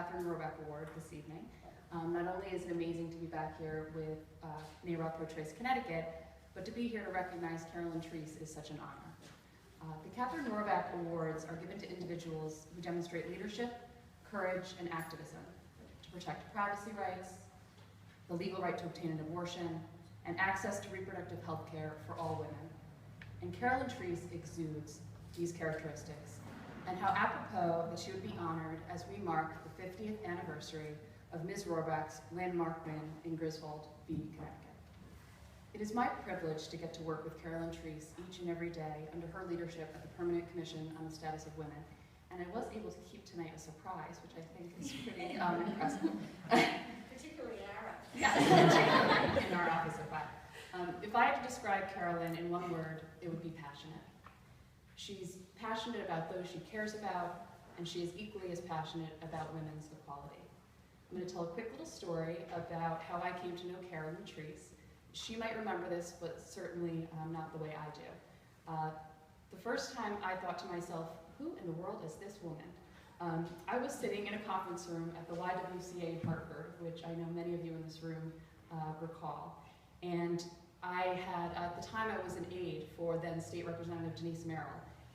Catherine Rohrbeck Award this evening. Not only is it amazing to be back here with NARAL Pro Treiss, Connecticut, but to be here to recognize Carolyn Treiss is such an honor. The Catherine Rohrbeck Awards are given to individuals who demonstrate leadership, courage, and activism to protect privacy rights, the legal right to obtain an abortion, and access to reproductive health care for all women. And Carolyn Treiss exudes these characteristics, and how apropos that she would be honored as we mark the 50th anniversary of Ms. Rohrbeck's landmark win in Griswold v. Connecticut. It is my privilege to get to work with Carolyn Treiss each and every day under her leadership at the Permanent Commission on the Status of Women, and I was able to keep tonight a surprise, which I think is pretty impressive. Particularly in our office. Yeah, particularly in our office at 5. If I had to describe Carolyn in one word, it would be passionate. She's passionate about those she cares about, and she is equally as passionate about women's equality. I'm going to tell a quick little story about how I came to know Carolyn Treiss. She might remember this, but certainly not the way I do. The first time I thought to myself, who in the world is this woman? I was sitting in a conference room at the YWCA in Hartford, which I know many of you in this room recall. And I had, at the time I was an aide for then State Representative Denise Merrill,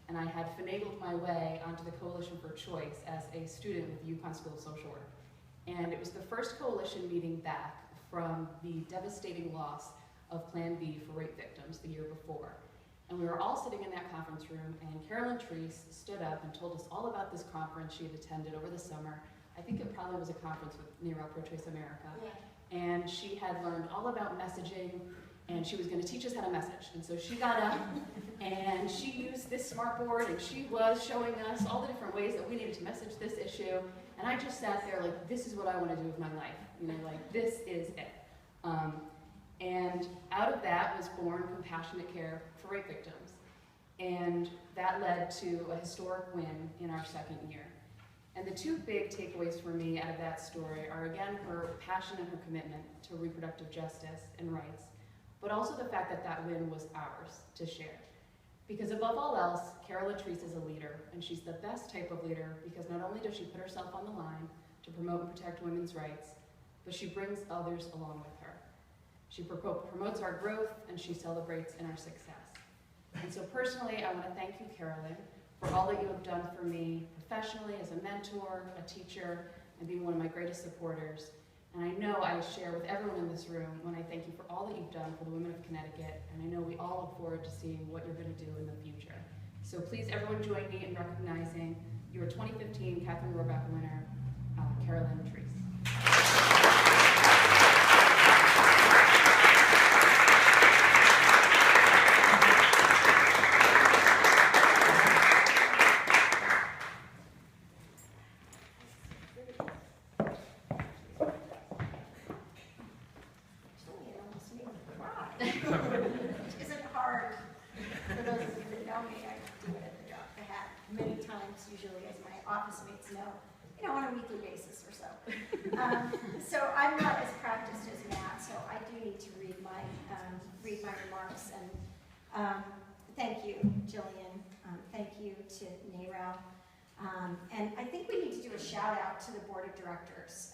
and I had finagled my way onto the Coalition for Choice as a student with the UConn School of Social Work. And it was the first coalition meeting back from the devastating loss of Plan B for rape victims the year before. And we were all sitting in that conference room, and Carolyn Treiss stood up and told us all about this conference she had attended over the summer. I think it probably was a conference with NARAL Pro Treiss America. Yeah. And she had learned all about messaging, and she was going to teach us how to message. And so she got up, and she used this smartboard, and she was showing us all the different ways that we needed to message this issue. And I just sat there like, this is what I want to do with my life. You know, like, this is it. And out of that was born compassionate care for rape victims. And that led to a historic win in our second year. And the two big takeaways for me out of that story are, again, her passion and her commitment to reproductive justice and rights, but also the fact that that win was ours to share. Because above all else, Carolyn Treiss is a leader, and she's the best type of leader because not only does she put herself on the line to promote and protect women's rights, but she brings others along with her. She promotes our growth, and she celebrates in our success. And so personally, I want to thank you, Carolyn, for all that you have done for me professionally as a mentor, a teacher, and being one of my greatest supporters. And I know I share with everyone in this room when I thank you for all that you've done for the women of Connecticut, and I know we all look forward to seeing what you're going to do in the future. So please, everyone, join me in recognizing your 2015 Catherine Rohrbeck winner, Carolyn Treiss. Usually, as my office mates know, on a weekly basis or so. So I'm not as practiced as Matt, so I do need to read my remarks. And thank you, Jillian. Thank you to NARAL. And I think we need to do a shout out to the board of directors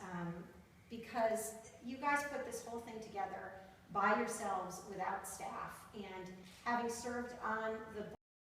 because you guys put this whole thing together by yourselves without staff. And having served on the